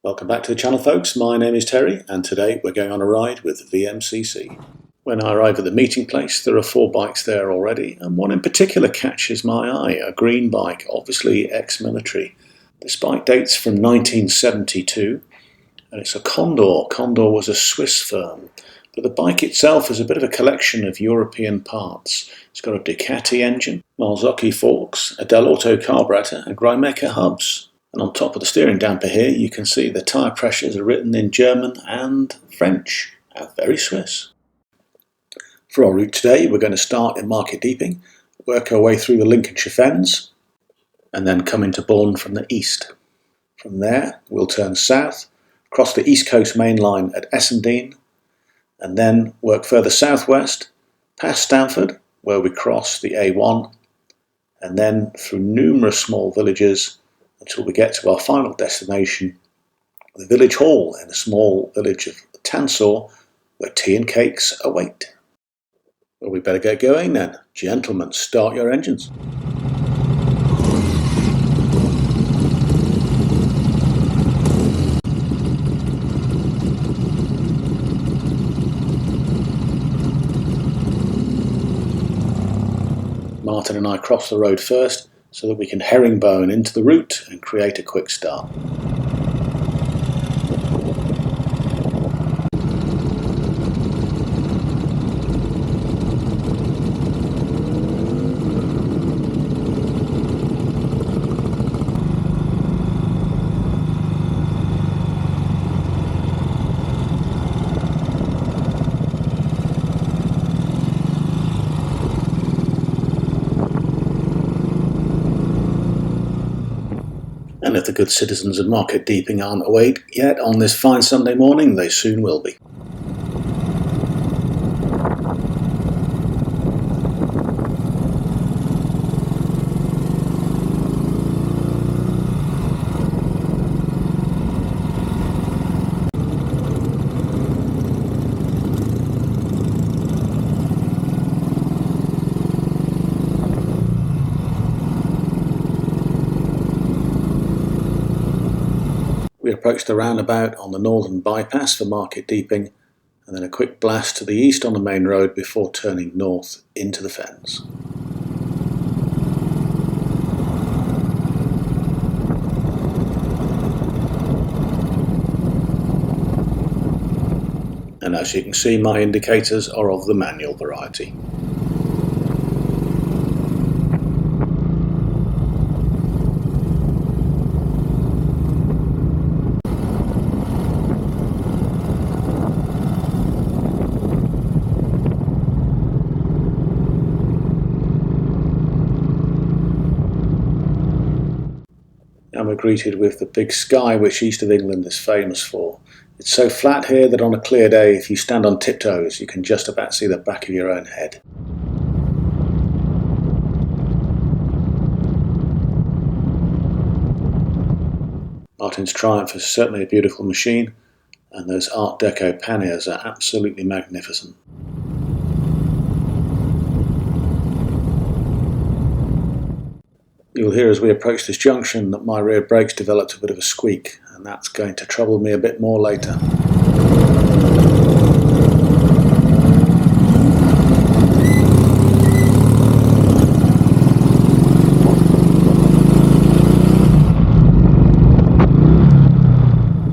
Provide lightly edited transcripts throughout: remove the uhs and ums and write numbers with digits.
Welcome back to the channel, folks. My name is Terry, and today we're going on a ride with VMCC. When I arrive at the meeting place, there are 4 bikes there already, and one in particular catches my eye, a green bike, obviously ex-military. This bike dates from 1972, and it's a Condor. Condor was a Swiss firm, but the bike itself is a bit of a collection of European parts. It's got a Ducati engine, Marzocchi forks, a Dell'Orto carburetor, and Grimeca hubs. And on top of the steering damper here, you can see the tyre pressures are written in German and French, and very Swiss. For our route today, we're going to start in Market Deeping, work our way through the Lincolnshire Fens, and then come into Bourne from the east. From there, we'll turn south, cross the East Coast main line at Essendine, and then work further southwest, past Stamford, where we cross the A1, and then through numerous small villages until we get to our final destination, the village hall in a small village of Tansor, where tea and cakes await. Well, we better get going then. Gentlemen, start your engines. Martin and I cross the road first, so that we can herringbone into the route and create a quick start. And if the good citizens of Market Deeping aren't awake yet on this fine Sunday morning, they soon will be. We approached the roundabout on the northern bypass for Market Deeping, and then a quick blast to the east on the main road before turning north into the Fens. And as you can see, my indicators are of the manual variety. And we're greeted with the big sky which East of England is famous for. It's so flat here that on a clear day, if you stand on tiptoes, you can just about see the back of your own head. Martin's Triumph is certainly a beautiful machine, and those Art Deco panniers are absolutely magnificent. You'll hear as we approach this junction that my rear brakes developed a bit of a squeak, and that's going to trouble me a bit more later.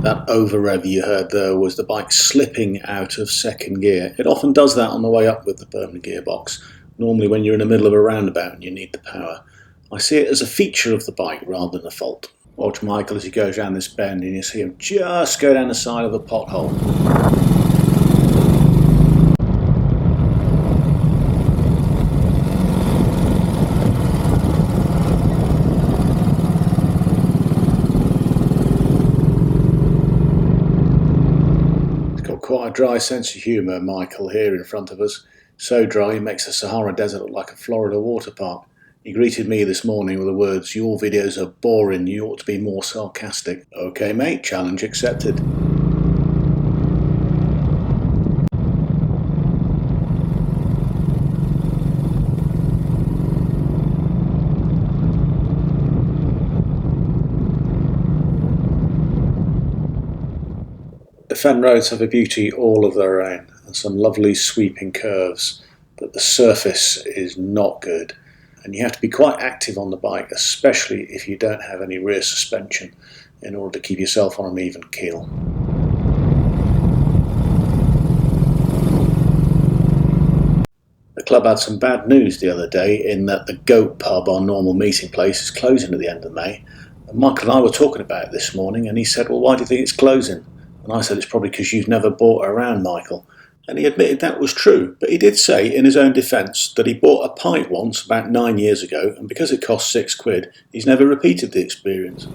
That over rev you heard there was the bike slipping out of second gear. It often does that on the way up with the permanent gearbox, normally when you're in the middle of a roundabout and you need the power. I see it as a feature of the bike rather than a fault. Watch Michael as he goes around this bend and you see him just go down the side of a pothole. He's got quite a dry sense of humour, Michael, here in front of us. So dry he makes the Sahara Desert look like a Florida water park. He greeted me this morning with the words, "Your videos are boring, you ought to be more sarcastic." Okay mate, challenge accepted. Fen roads have a beauty all of their own and some lovely sweeping curves, but the surface is not good. And you have to be quite active on the bike, especially if you don't have any rear suspension, in order to keep yourself on an even keel. The club had some bad news the other day in that the Goat pub, our normal meeting place, is closing at the end of May. And Michael and I were talking about it this morning, and he said, "Well, why do you think it's closing?" And I said, "It's probably because you've never bought around, Michael." And he admitted that was true, but he did say in his own defence that he bought a pint once about 9 years ago, and because it cost £6, he's never repeated the experience.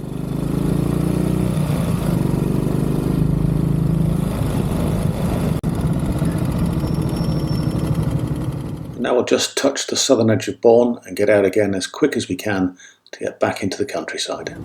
Now we'll just touch the southern edge of Bourne and get out again as quick as we can to get back into the countryside.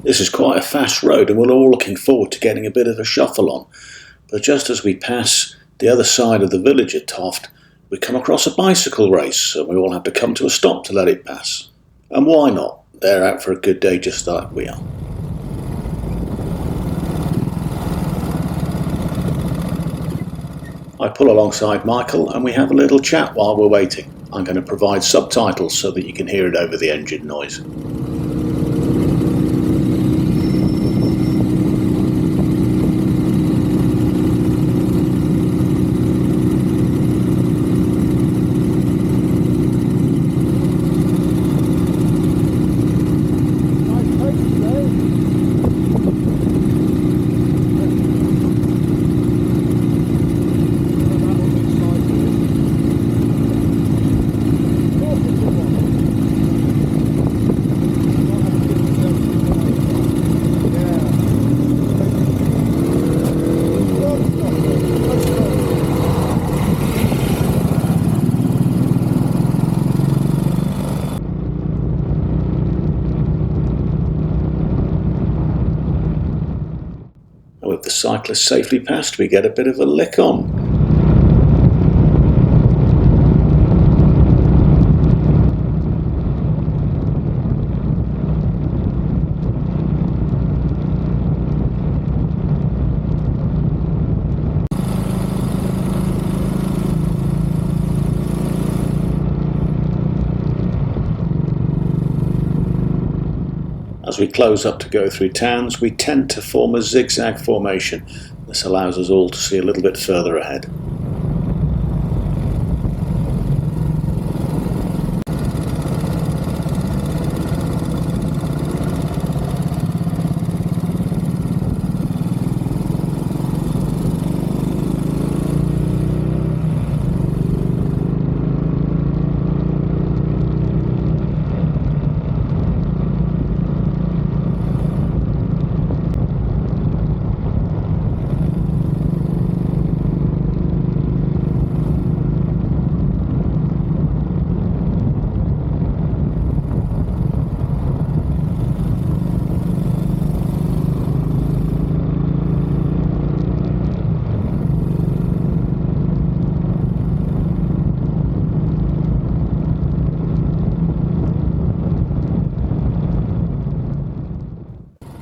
This is quite a fast road and we're all looking forward to getting a bit of a shuffle on. But just as we pass the other side of the village at Toft, we come across a bicycle race and we all have to come to a stop to let it pass. And why not? They're out for a good day just like we are. I pull alongside Michael and we have a little chat while we're waiting. I'm going to provide subtitles so that you can hear it over the engine noise. With the cyclist safely past, we get a bit of a lick on. As we close up to go through towns, we tend to form a zigzag formation. This allows us all to see a little bit further ahead.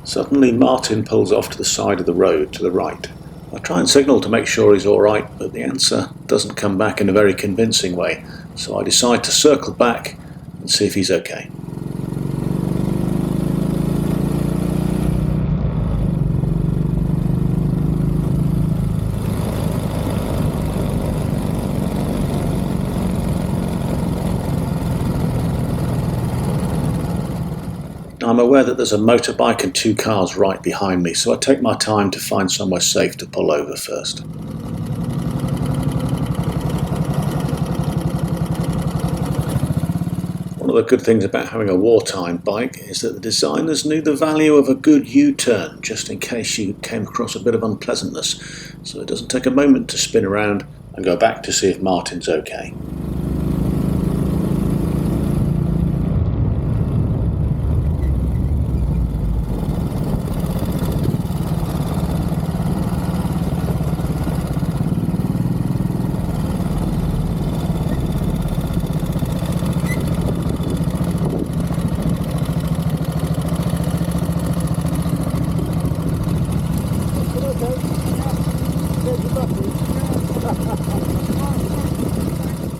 Suddenly Martin pulls off to the side of the road to the right. I try and signal to make sure he's alright, but the answer doesn't come back in a very convincing way, so I decide to circle back and see if he's okay. I'm aware that there's a motorbike and 2 cars right behind me, so I take my time to find somewhere safe to pull over first. One of the good things about having a wartime bike is that the designers knew the value of a good U-turn, just in case you came across a bit of unpleasantness, so it doesn't take a moment to spin around and go back to see if Martin's okay.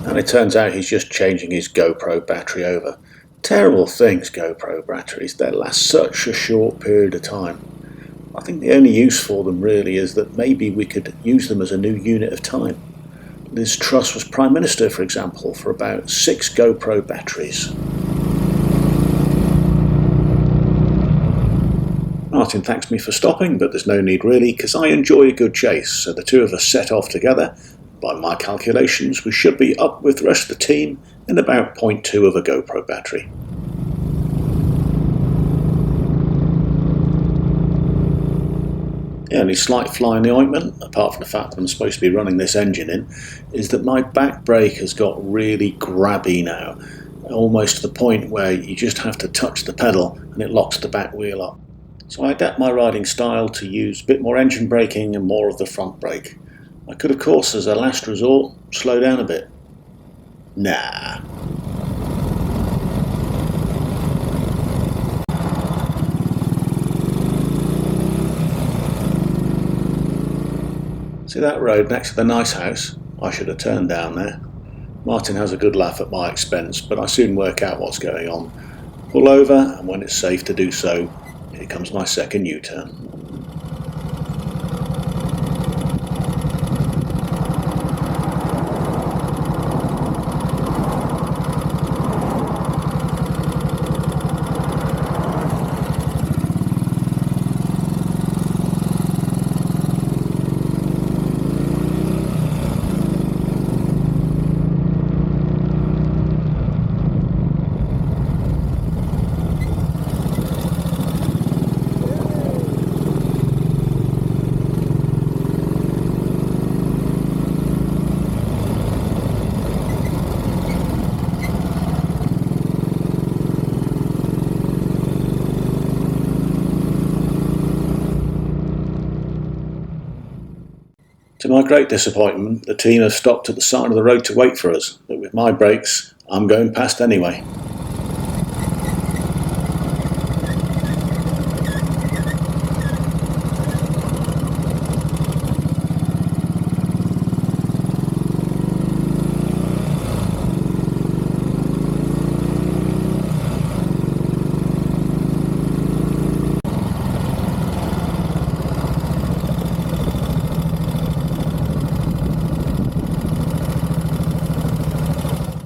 And it turns out he's just changing his GoPro battery over. Terrible things, GoPro batteries. They last such a short period of time. I think the only use for them really is that maybe we could use them as a new unit of time. Liz Truss was Prime Minister, for example, for about 6 GoPro batteries. Martin thanks me for stopping, but there's no need really, because I enjoy a good chase, so the two of us set off together. By my calculations, we should be up with the rest of the team in about 0.2 of a GoPro battery. The only slight fly in the ointment, apart from the fact that I'm supposed to be running this engine in, is that my back brake has got really grabby now, almost to the point where you just have to touch the pedal and it locks the back wheel up. So I adapt my riding style to use a bit more engine braking and more of the front brake. I could, of course, as a last resort, slow down a bit. Nah. See that road next to the nice house? I should have turned down there. Martin has a good laugh at my expense, but I soon work out what's going on. Pull over, and when it's safe to do so, here comes my second U-turn. To my great disappointment, the team have stopped at the side of the road to wait for us, but with my brakes, I'm going past anyway.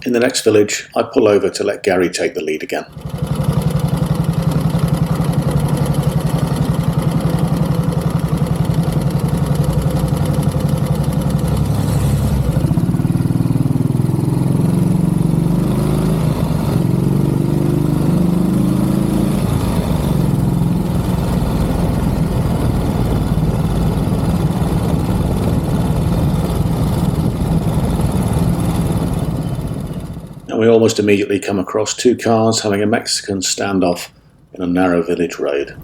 In the next village, I pull over to let Gary take the lead again. And we almost immediately come across 2 cars having a Mexican standoff in a narrow village road.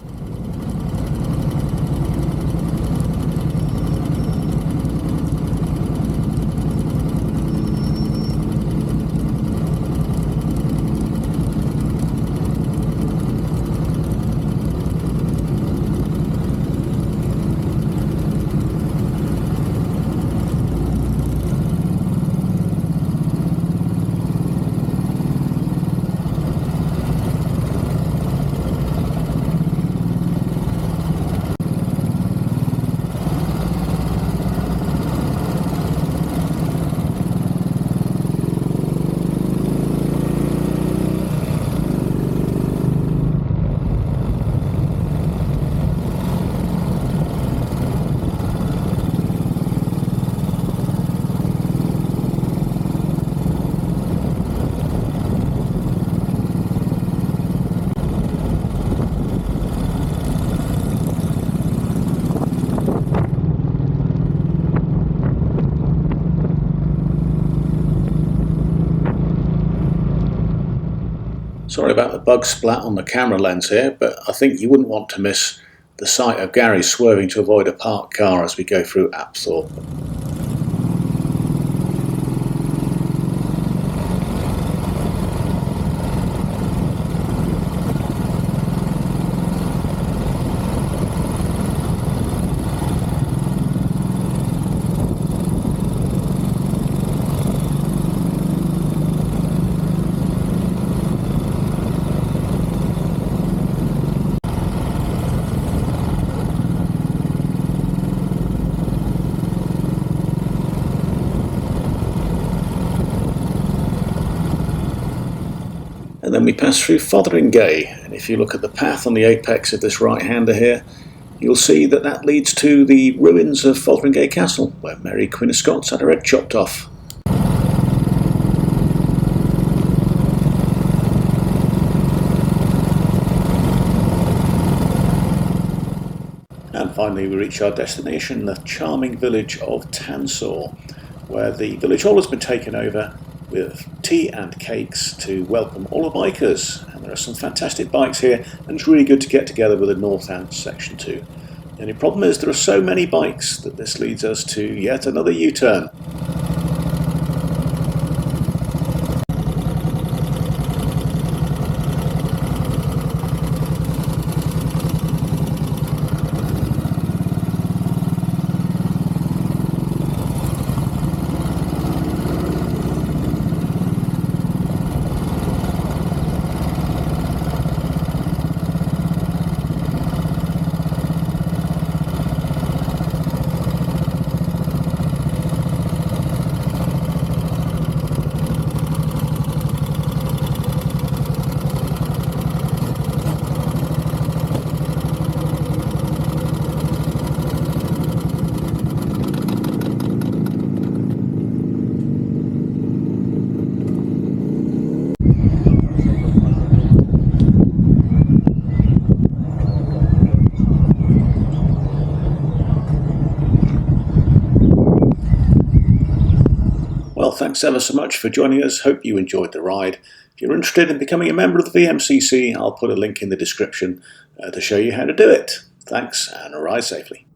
Sorry about the bug splat on the camera lens here, but I think you wouldn't want to miss the sight of Gary swerving to avoid a parked car as we go through Apthorpe. And then we pass through Fotheringay, and if you look at the path on the apex of this right-hander here, you'll see that that leads to the ruins of Fotheringay Castle, where Mary Queen of Scots had her head chopped off. And finally we reach our destination, the charming village of Tansor, where the village hall has been taken over with tea and cakes to welcome all the bikers. And there are some fantastic bikes here, and it's really good to get together with the Northants section too. The only problem is there are so many bikes that this leads us to yet another U-turn. Well, thanks ever so much for joining us. Hope you enjoyed the ride. If you're interested in becoming a member of the VMCC, I'll put a link in the description to show you how to do it. Thanks, and ride safely.